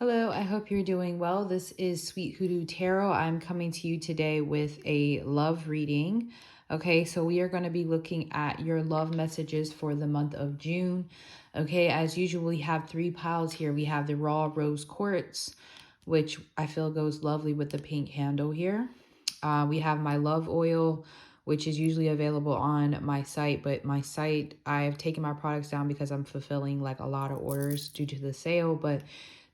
Hello, I hope you're doing well. This is Sweet Hoodoo Tarot. I'm coming to you today with a love reading. Okay, so we are going to be looking at your love messages for the month of June. Okay, as usual, we have three piles here. We have the raw rose quartz, which I feel goes lovely with the pink handle here. We have my love oil, which is usually available on my site, but my site, I've taken my products down because I'm fulfilling like a lot of orders due to the sale, but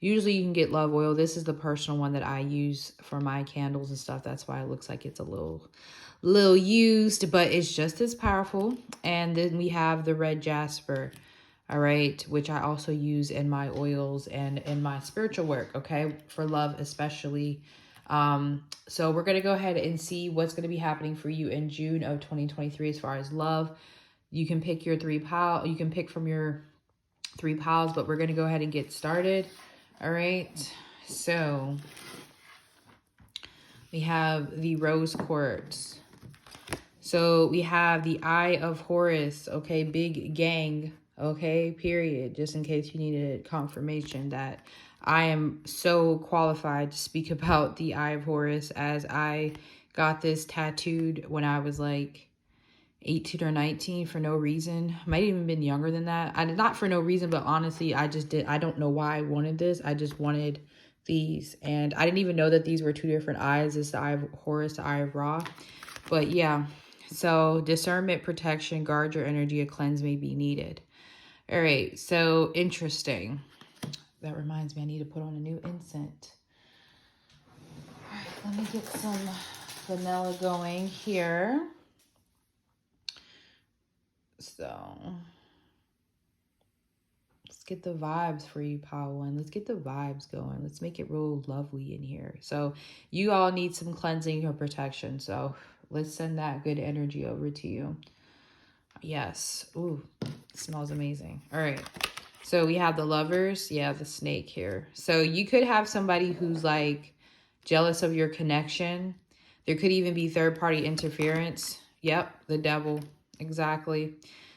usually you can get love oil. This is the personal one that I use for my candles and stuff. That's why it looks like it's a little used, but it's just as powerful. And then we have the red jasper, all right, which I also use in my oils and in my spiritual work, okay, for love especially. So we're going to go ahead and see what's going to be happening for you in June of 2023 as far as love. You can pick your three piles. You can pick from your three piles, but we're going to go ahead and get started. All right. So we have the rose quartz. So we have the Eye of Horus. Okay. Big gang. Okay. Period. Just in case you needed confirmation that I am so qualified to speak about the Eye of Horus, as I got this tattooed when I was like 18 or 19 for no reason. Might even been younger than that. Not for no reason, but honestly, I don't know why I wanted this. I just wanted these. And I didn't even know that these were two different eyes. It's the Eye of Horus, the Eye of Ra. But yeah, so discernment, protection, guard your energy, a cleanse may be needed. All right, so interesting. That reminds me, I need to put on a new incense. All right, let me get some vanilla going here. So let's get the vibes for you, pile one. Let's get the vibes going. Let's make it real lovely in here. So you all need some cleansing or protection. So let's send that good energy over to you. Yes. Ooh, smells amazing. All right. So we have the lovers. Yeah, the snake here. So you could have somebody who's like jealous of your connection. There could even be third-party interference. Yep, the devil. Exactly.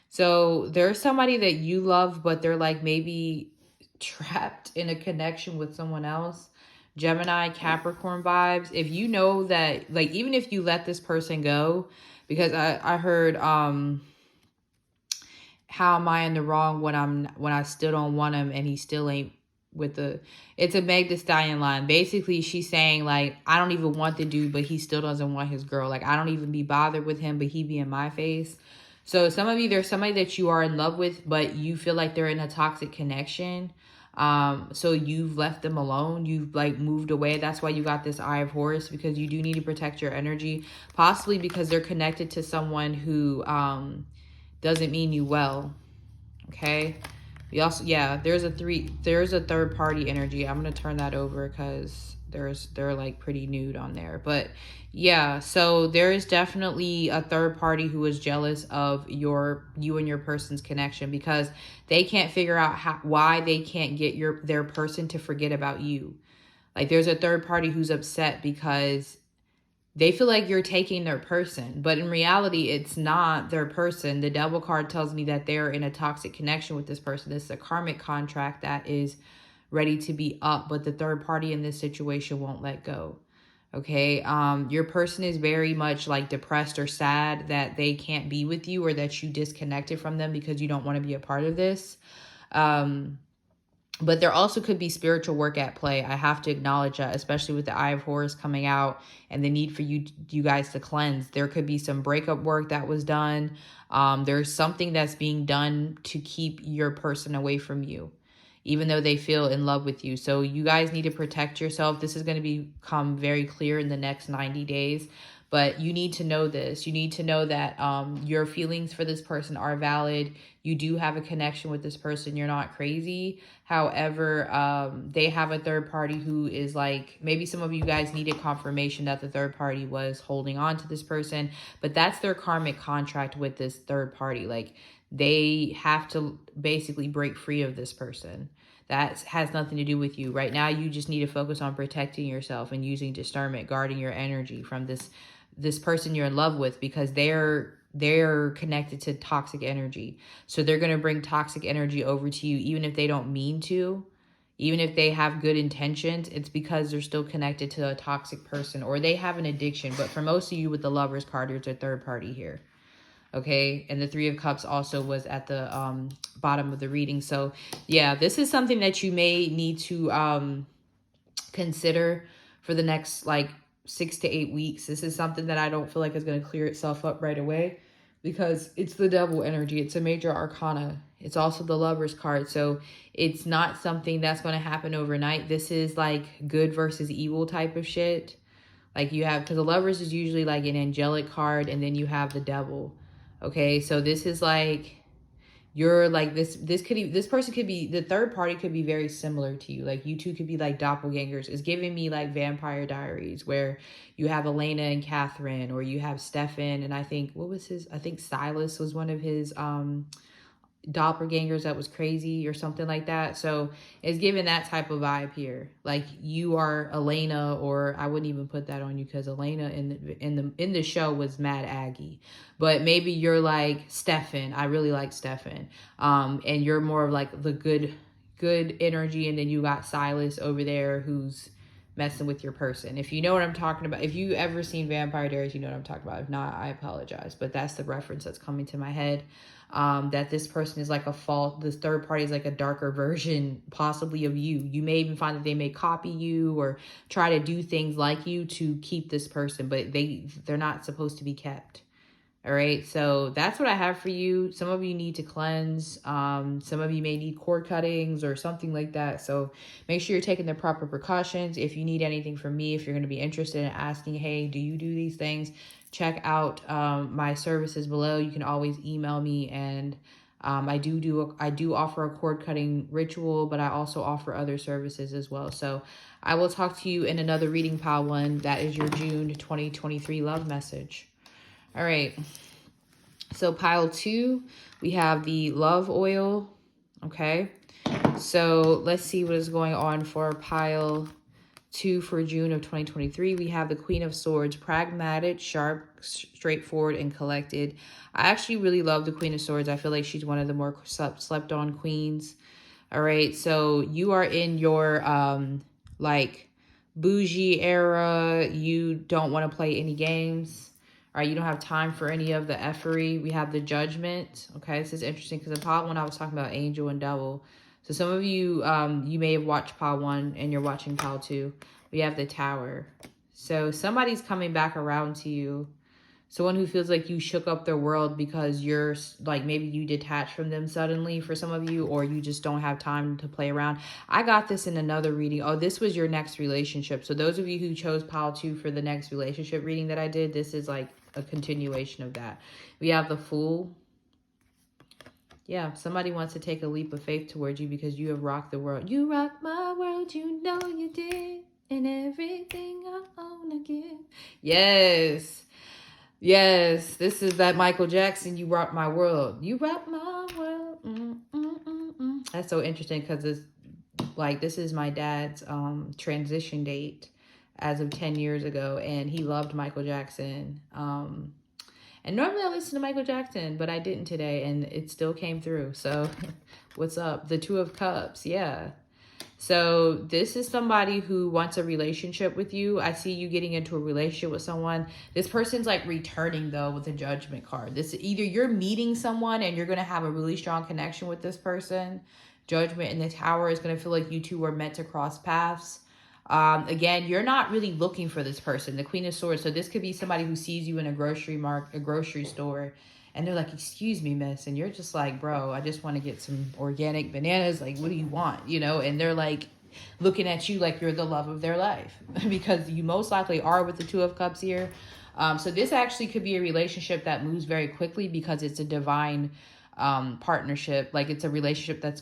So there's somebody that you love, but they're like maybe trapped in a connection with someone else. Gemini, Capricorn vibes. If you know that, like, even if you let this person go, because I heard, how am I in the wrong when I still don't want him and he still ain't with the, it's a Meg Thee Stallion line. Basically, she's saying like, I don't even want the dude, but he still doesn't want his girl. Like, I don't even be bothered with him, but he be in my face. So some of you, there's somebody that you are in love with, but you feel like they're in a toxic connection. So you've left them alone. You've like moved away. That's why you got this Eye of Horus, because you do need to protect your energy, possibly because they're connected to someone who, doesn't mean you well. Okay. We also, yeah, there's a third party energy. I'm going to turn that over because they're like pretty nude on there. But yeah, so there is definitely a third party who is jealous of you and your person's connection, because they can't figure out why they can't get their person to forget about you. Like, there's a third party who's upset because they feel like you're taking their person, but in reality, it's not their person. The devil card tells me that they're in a toxic connection with this person. This is a karmic contract that is ready to be up, but the third party in this situation won't let go. Okay. Your person is very much like depressed or sad that they can't be with you, or that you disconnected from them because you don't want to be a part of this. But there also could be spiritual work at play. I have to acknowledge that, especially with the Eye of Horus coming out and the need for you guys to cleanse. There could be some breakup work that was done. There's something that's being done to keep your person away from you, even though they feel in love with you. So you guys need to protect yourself. This is going to become very clear in the next 90 days. But you need to know this. You need to know that your feelings for this person are valid. You do have a connection with this person. You're not crazy. However, they have a third party who is like, maybe some of you guys needed confirmation that the third party was holding on to this person. But that's their karmic contract with this third party. Like, they have to basically break free of this person. That has nothing to do with you. Right now, you just need to focus on protecting yourself and using discernment, guarding your energy from this person you're in love with, because they're connected to toxic energy. So they're going to bring toxic energy over to you, even if they don't mean to. Even if they have good intentions, it's because they're still connected to a toxic person or they have an addiction. But for most of you with the Lovers card, there's a third party here. Okay, and the Three of Cups also was at the bottom of the reading. So yeah, this is something that you may need to consider for the next like 6 to 8 weeks. This is something that I don't feel like is going to clear itself up right away, because it's the Devil energy. It's a major arcana. It's also the Lovers card. So it's not something that's going to happen overnight. This is like good versus evil type of shit. Like you have, because the Lovers is usually like an angelic card, and then you have the Devil. Okay, so this is like, you're like this person could be, the third party could be very similar to you. Like you two could be like doppelgangers. It's giving me like Vampire Diaries, where you have Elena and Catherine, or you have Stefan and I think, what was his, I think Silas was one of his doppelgangers that was crazy or something like that. So it's giving that type of vibe here. Like you are Elena, or I wouldn't even put that on you because Elena in the show was Mad Aggie. But maybe you're like Stefan. I really like Stefan. And you're more of like the good energy, and then you got Silas over there who's messing with your person. If you know what I'm talking about, if you ever seen Vampire Diaries, you know what I'm talking about. If not, I apologize, but that's the reference that's coming to my head. That this person is like this third party is like a darker version possibly of you. You may even find that they may copy you or try to do things like you to keep this person, but they're not supposed to be kept. All right, so that's what I have for you. Some of you need to cleanse. Some of you may need cord cuttings or something like that. So make sure you're taking the proper precautions. If you need anything from me, if you're going to be interested in asking, hey, do you do these things? Check out my services below. You can always email me, and I do offer a cord cutting ritual, but I also offer other services as well. So I will talk to you in another reading, pile one. That is your June 2023 love message. All right, so pile two, we have the love oil. Okay, so let's see what is going on for pile two for June of 2023. We have the Queen of Swords, pragmatic, sharp, straightforward, and collected. I actually really love the Queen of Swords. I feel like she's one of the more slept on queens. All right, so you are in your like bougie era. You don't want to play any games. All right, you don't have time for any of the effery. We have the Judgment. Okay, this is interesting because in pile one, I was talking about angel and devil. So some of you, you may have watched pile one and you're watching pile two. We have the Tower. So somebody's coming back around to you. Someone who feels like you shook up their world because you're like, maybe you detached from them suddenly for some of you, or you just don't have time to play around. I got this in another reading. Oh, this was your next relationship. So those of you who chose pile two for the next relationship reading that I did, this is like a continuation of that. We have the Fool. Yeah, somebody wants to take a leap of faith towards you because you have rocked the world. You rocked my world, you know you did. And everything I own again. Yes. Yes, this is that Michael Jackson, you rock my world. You rock my world. That's so interesting because it's like, this is my dad's transition date as of 10 years ago, and he loved Michael Jackson. And normally I listen to Michael Jackson, but I didn't today, and it still came through. So what's up? The Two of Cups, yeah. So this is somebody who wants a relationship with you. I see you getting into a relationship with someone. This person's like returning though with the Judgment card. This either you're meeting someone and you're going to have a really strong connection with this person. Judgment and the Tower is going to feel like you two were meant to cross paths. Again, you're not really looking for this person. The Queen of Swords. So this could be somebody who sees you in a grocery store. And they're like, excuse me, miss. And you're just like, bro, I just want to get some organic bananas. Like, what do you want? You know, and they're like looking at you like you're the love of their life because you most likely are with the Two of Cups here. So this actually could be a relationship that moves very quickly because it's a divine partnership. Like it's a relationship that's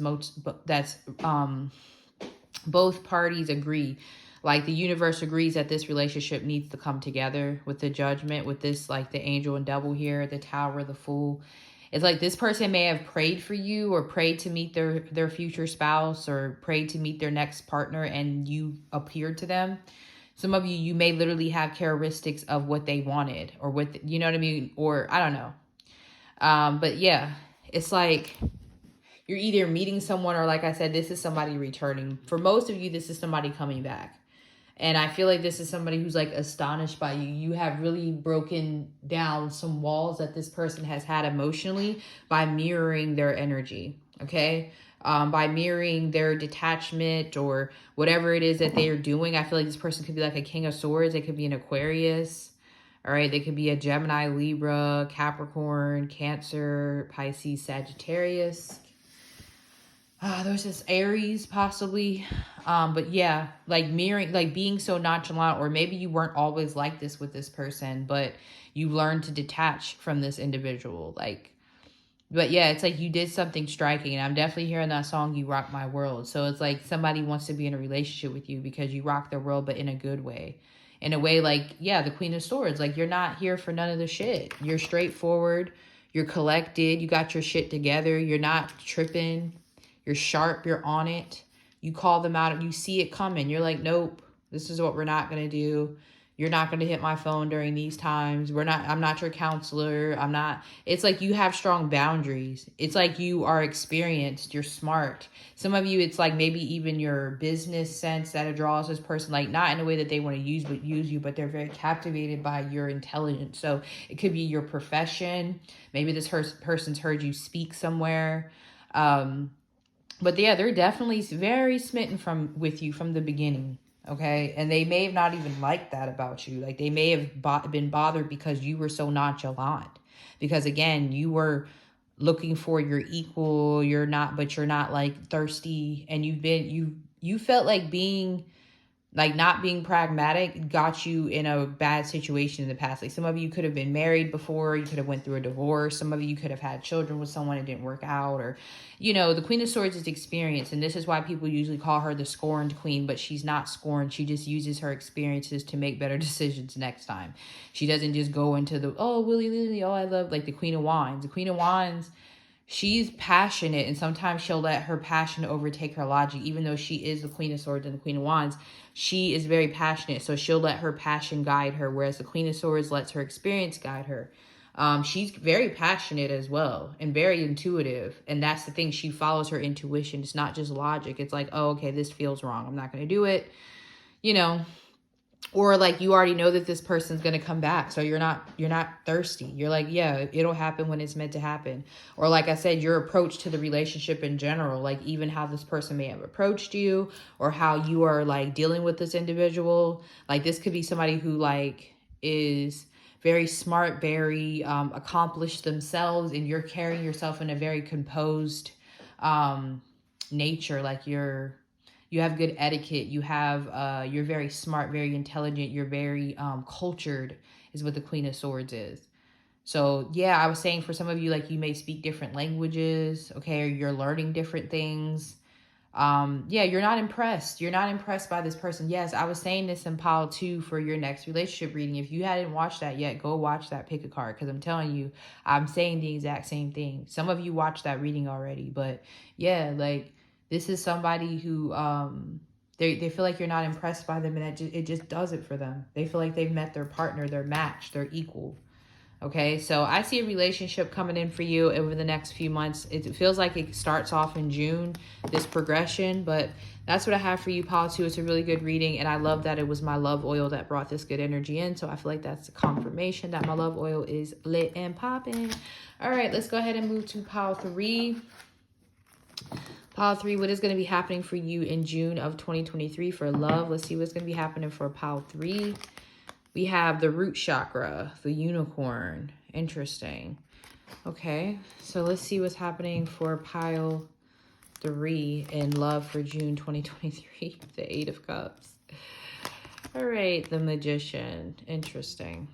both parties agree. Like the universe agrees that this relationship needs to come together with the Judgment, with this, like the angel and devil here, the Tower, the Fool. It's like this person may have prayed for you or prayed to meet their future spouse or prayed to meet their next partner, and you appeared to them. Some of you may literally have characteristics of what they wanted or what, you know what I mean? Or I don't know. But yeah, it's like you're either meeting someone, or like I said, this is somebody returning. For most of you, this is somebody coming back. And I feel like this is somebody who's like astonished by you. You have really broken down some walls that this person has had emotionally by mirroring their energy, okay? By mirroring their detachment or whatever it is that they are doing. I feel like this person could be like a King of Swords. It could be an Aquarius. All right, they could be a Gemini, Libra, Capricorn, Cancer, Pisces, Sagittarius. There's this Aries possibly. But yeah, like mirroring, like being so nonchalant, or maybe you weren't always like this with this person, but you learned to detach from this individual. Like, but yeah, it's like you did something striking, and I'm definitely hearing that song, You Rock My World. So it's like somebody wants to be in a relationship with you because you rock their world, but in a good way. In a way like, yeah, the Queen of Swords. Like, you're not here for none of the shit. You're straightforward. You're collected. You got your shit together. You're not tripping. You're sharp. You're on it. You call them out. You see it coming. You're like, nope, this is what we're not going to do. You're not going to hit my phone during these times. I'm not your counselor. It's like you have strong boundaries. It's like you are experienced. You're smart. Some of you, it's like maybe even your business sense that it draws this person, like not in a way that they want to use you, but they're very captivated by your intelligence. So it could be your profession. Maybe this person's heard you speak somewhere. But yeah, they're definitely very smitten with you from the beginning. Okay. And they may have not even liked that about you. Like, they may have been bothered because you were so nonchalant. Because again, you were looking for your equal. But you're not like thirsty. And you felt like not being pragmatic got you in a bad situation in the past. Like, some of you could have been married before. You could have went through a divorce. Some of you could have had children with someone that didn't work out. Or, the Queen of Swords is experience. And this is why people usually call her the scorned queen. But she's not scorned. She just uses her experiences to make better decisions next time. She doesn't just go into the, oh, willy-nilly, oh, I love, like the Queen of Wands. The Queen of Wands, she's passionate, and sometimes she'll let her passion overtake her logic. Even though she is the Queen of Swords and the Queen of Wands, she is very passionate, so she'll let her passion guide her, whereas the Queen of Swords lets her experience guide her. She's very passionate as well and very intuitive, and that's the thing. She follows her intuition. It's not just logic. It's like, oh, okay, this feels wrong, I'm not going to do it, or like you already know that this person's going to come back, so you're not thirsty. You're like, yeah, it'll happen when it's meant to happen. Or like I said, your approach to the relationship in general, like even how this person may have approached you, or how you are like dealing with this individual. Like, this could be somebody who like is very smart, very accomplished themselves, and you're carrying yourself in a very composed nature. Like, you have good etiquette. You're very smart, very intelligent. You're very cultured, is what the Queen of Swords is. So yeah, I was saying, for some of you, like, you may speak different languages, okay, or you're learning different things. Yeah, you're not impressed. You're not impressed by this person. Yes, I was saying this in pile 2 for your next relationship reading. If you hadn't watched that yet, go watch that, pick a card, because I'm telling you, I'm saying the exact same thing. Some of you watched that reading already, but yeah, like, this is somebody who they feel like you're not impressed by them, and it just does it for them. They feel like they've met their partner, their match, their equal. Okay, so I see a relationship coming in for you over the next few months. It feels like it starts off in June, this progression, but that's what I have for you, pile 2. It's a really good reading, and I love that it was my love oil that brought this good energy in, so I feel like that's a confirmation that my love oil is lit and popping. All right, let's go ahead and move to pile 3. Pile 3, what is going to be happening for you in June of 2023 for love? Let's see what's going to be happening for pile 3. We have the root chakra, the unicorn. Interesting. Okay, so let's see what's happening for pile 3 in love for June 2023. The 8 of Cups. All right, the Magician. Interesting.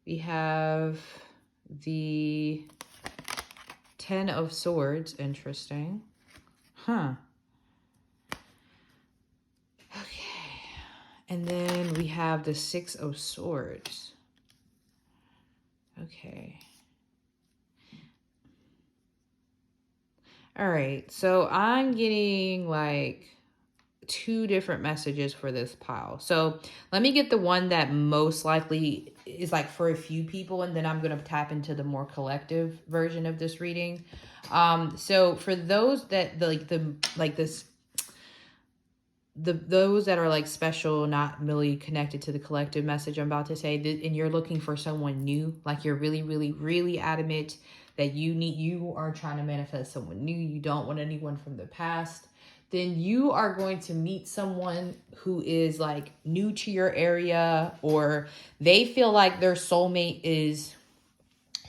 We have the 10 of Swords. Interesting. Okay. And then we have the 6 of Swords. Okay. All right. So I'm getting like two different messages for this pile. So let me get the one that most likely is like for a few people, and then I'm going to tap into the more collective version of this reading. So for those that those that are like special, not really connected to the collective message I'm about to say, and you're looking for someone new, like you're really, really, really adamant that you are trying to manifest someone new, you don't want anyone from the past, then you are going to meet someone who is like new to your area, or they feel like their soulmate is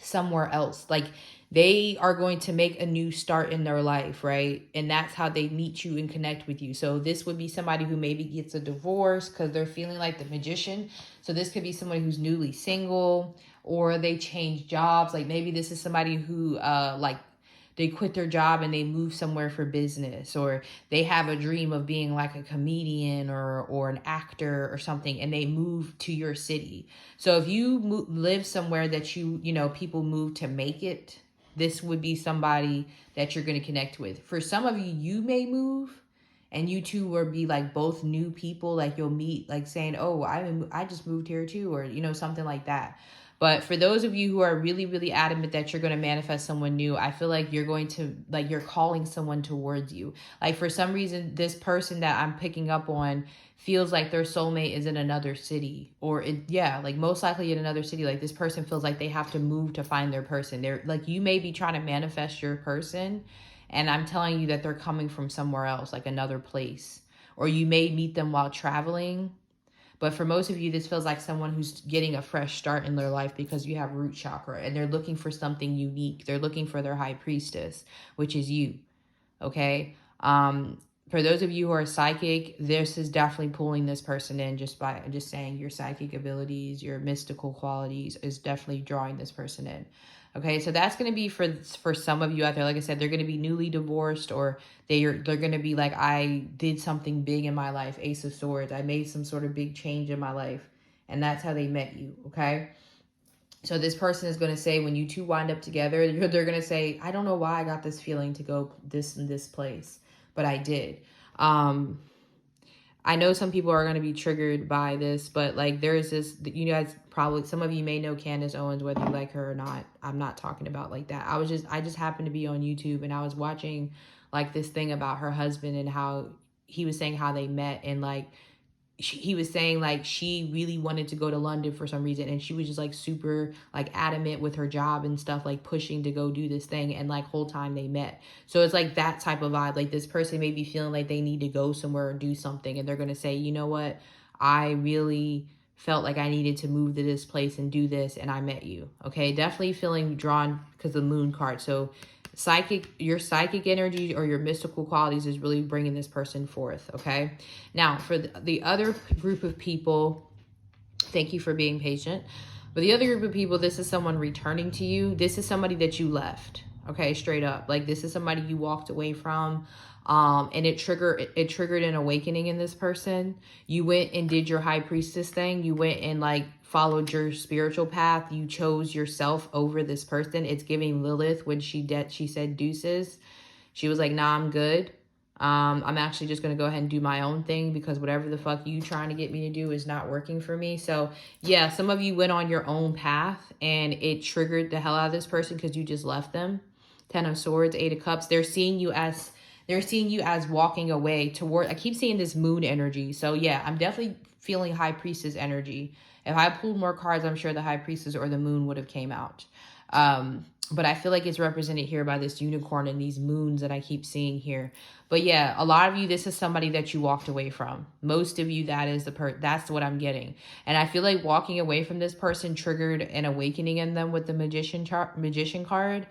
somewhere else. Like they are going to make a new start in their life, right? And that's how they meet you and connect with you. So this would be somebody who maybe gets a divorce because they're feeling like the magician. So this could be somebody who's newly single, or they change jobs. Like maybe this is somebody who like they quit their job and they move somewhere for business, or they have a dream of being like a comedian or an actor or something, and they move to your city. So if you live somewhere that you know, people move to make it, this would be somebody that you're going to connect with. For some of you, you may move and you two will be like both new people, like you'll meet like saying, oh, I just moved here too, or you know, something like that. But for those of you who are really, really adamant that you're going to manifest someone new, I feel like you're going to, like, you're calling someone towards you. Like for some reason, this person that I'm picking up on feels like their soulmate is in another city, or like most likely in another city. Like this person feels like they have to move to find their person. They're like, you may be trying to manifest your person, and I'm telling you that they're coming from somewhere else, like another place, or you may meet them while traveling. But for most of you, this feels like someone who's getting a fresh start in their life because you have root chakra and they're looking for something unique. They're looking for their high priestess, which is you. Okay. For those of you who are psychic, this is definitely pulling this person in just by just saying your psychic abilities, your mystical qualities is definitely drawing this person in. Okay, so that's going to be for some of you out there. Like I said, they're going to be newly divorced, or they're going to be like, I did something big in my life, Ace of Swords. I made some sort of big change in my life, and that's how they met you, okay? So this person is going to say, when you two wind up together, they're going to say, I don't know why I got this feeling to go this and this place, but I did. I know some people are going to be triggered by this, but like there is this, you guys probably, some of you may know Candace Owens, whether you like her or not. I'm not talking about like that. I just happened to be on YouTube and I was watching like this thing about her husband and how he was saying how they met, and like he was saying like she really wanted to go to London for some reason, and she was just like super like adamant with her job and stuff, like pushing to go do this thing, and like whole time they met. So it's like that type of vibe. Like this person may be feeling like they need to go somewhere or do something, and they're going to say, you know what, I really felt like I needed to move to this place and do this, and I met you. Okay, definitely feeling drawn because the moon card. So your psychic energy or your mystical qualities is really bringing this person forth. Okay, now for the other group of people, thank you for being patient. For the other group of people, this is someone returning to you. This is somebody that you left. Okay, straight up, like this is somebody you walked away from, and it triggered an awakening in this person. You went and did your high priestess thing. You went and like followed your spiritual path. You chose yourself over this person. It's giving Lilith when she said deuces. She was like, nah, I'm good. I'm actually just going to go ahead and do my own thing because whatever the fuck you trying to get me to do is not working for me. So yeah, some of you went on your own path and it triggered the hell out of this person because you just left them. 10 of Swords, 8 of Cups. They're seeing you as walking away toward, I keep seeing this moon energy. So yeah, I'm definitely feeling high priestess energy. If I pulled more cards, I'm sure the high priestess or the moon would have came out. But I feel like it's represented here by this unicorn and these moons that I keep seeing here. But yeah, a lot of you, this is somebody that you walked away from. Most of you, that is that's what I'm getting. And I feel like walking away from this person triggered an awakening in them with the magician card.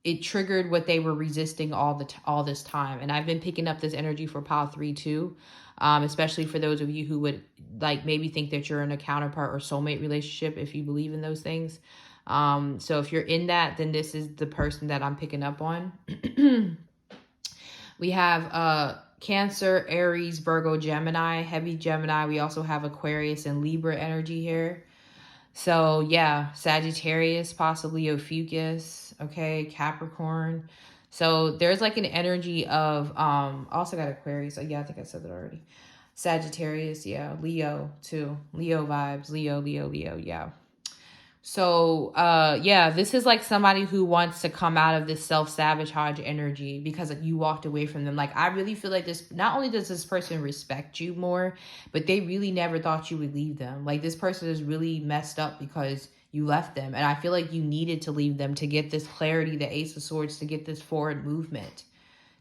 It triggered what they were resisting all this time. And I've been picking up this energy for Pile 3 too. Especially for those of you who would like maybe think that you're in a counterpart or soulmate relationship, if you believe in those things. So if you're in that, then this is the person that I'm picking up on. We have Cancer, Aries, Virgo, Gemini, heavy Gemini. We also have Aquarius and Libra energy here. So yeah, Sagittarius, possibly Ophiuchus, okay, Capricorn. So there's like an energy of also got Aquarius. So yeah, I think I said that already. Sagittarius, yeah, Leo too. Leo vibes, Leo, yeah. So yeah, this is like somebody who wants to come out of this self-sabotage energy because you walked away from them. Like I really feel like this, not only does this person respect you more, but they really never thought you would leave them. Like this person is really messed up because you left them. And I feel like you needed to leave them to get this clarity, the Ace of Swords, to get this forward movement,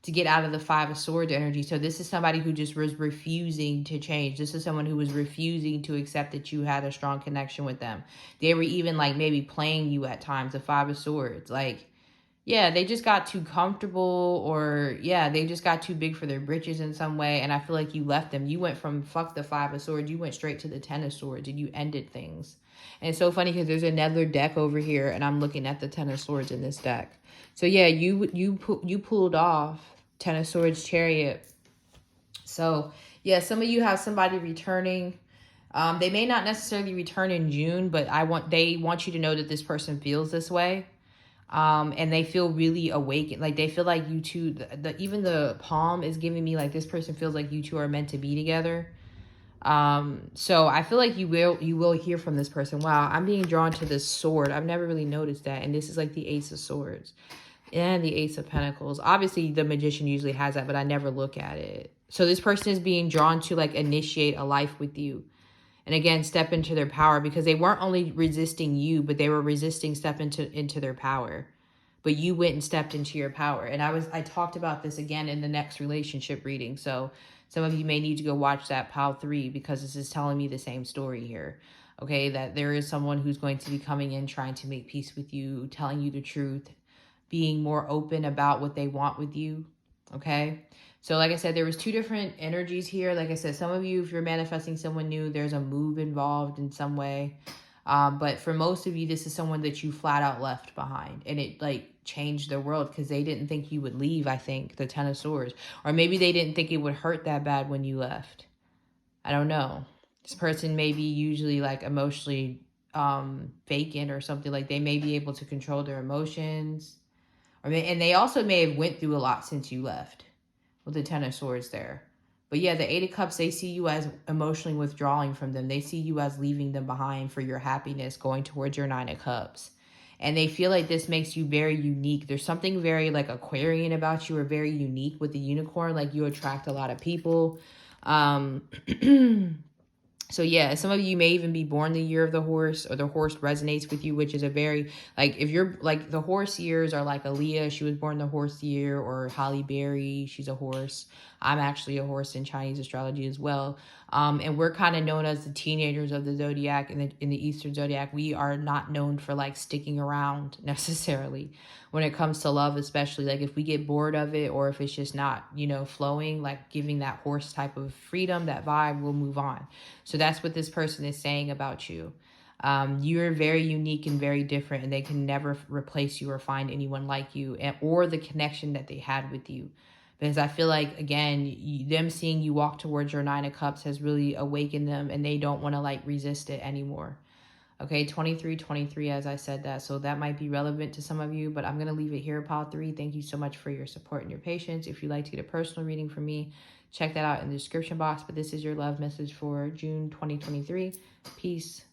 to get out of the Five of Swords energy. So this is somebody who just was refusing to change. This is someone who was refusing to accept that you had a strong connection with them. They were even like maybe playing you at times, the Five of Swords. Like, yeah, they just got too comfortable, or yeah, they just got too big for their britches in some way. And I feel like you left them. You went from fuck the Five of Swords, you went straight to the Ten of Swords, and you ended things. And it's so funny because there's another deck over here, and I'm looking at the Ten of Swords in this deck. So yeah, you pulled off Ten of Swords, Chariot. So yeah, some of you have somebody returning. They may not necessarily return in June, but they want you to know that this person feels this way. And they feel really awakened. Like they feel like you two, even the palm is giving me like this person feels like you two are meant to be together. So I feel like you will hear from this person. Wow, I'm being drawn to this sword. I've never really noticed that. And this is like the Ace of Swords and the Ace of Pentacles. Obviously the Magician usually has that, but I never look at it. So this person is being drawn to like initiate a life with you. And again, step into their power, because they weren't only resisting you, but they were resisting step into their power. But you went and stepped into your power. And I talked about this again in the next relationship reading. So some of you may need to go watch that Pile 3, because this is telling me the same story here. Okay, that there is someone who's going to be coming in, trying to make peace with you, telling you the truth, being more open about what they want with you. Okay. So like I said, there was two different energies here. Like I said, some of you, if you're manifesting someone new, there's a move involved in some way. But for most of you, this is someone that you flat out left behind. And it like changed their world because they didn't think you would leave, I think, the Ten of Swords. Or maybe they didn't think it would hurt that bad when you left. I don't know. This person may be usually like emotionally vacant or something. Like they may be able to control their emotions. And they also may have went through a lot since you left with the Ten of Swords there. But yeah, the Eight of Cups, they see you as emotionally withdrawing from them. They see you as leaving them behind for your happiness, going towards your Nine of Cups. And they feel like this makes you very unique. There's something very like Aquarian about you, or very unique with the unicorn. Like you attract a lot of people. So yeah, some of you may even be born the year of the horse, or the horse resonates with you, which is a very, like, if you're, like, the horse years are like Aaliyah, she was born the horse year, or Holly Berry, she's a horse. I'm actually a horse in Chinese astrology as well. And we're kind of known as the teenagers of the zodiac. In the Eastern zodiac, we are not known for, like, sticking around necessarily when it comes to love, especially. Like, if we get bored of it, or if it's just not, you know, flowing, like giving that horse type of freedom, that vibe, we'll move on. So that's what this person is saying about you. You're very unique and very different, and they can never replace you or find anyone like you, or the connection that they had with you. Because I feel like, again, them seeing you walk towards your Nine of Cups has really awakened them, and they don't want to like resist it anymore. Okay, 23, as I said that. So that might be relevant to some of you, but I'm going to leave it here, Pile 3. Thank you so much for your support and your patience. If you'd like to get a personal reading from me, check that out in the description box. But this is your love message for June 2023. Peace.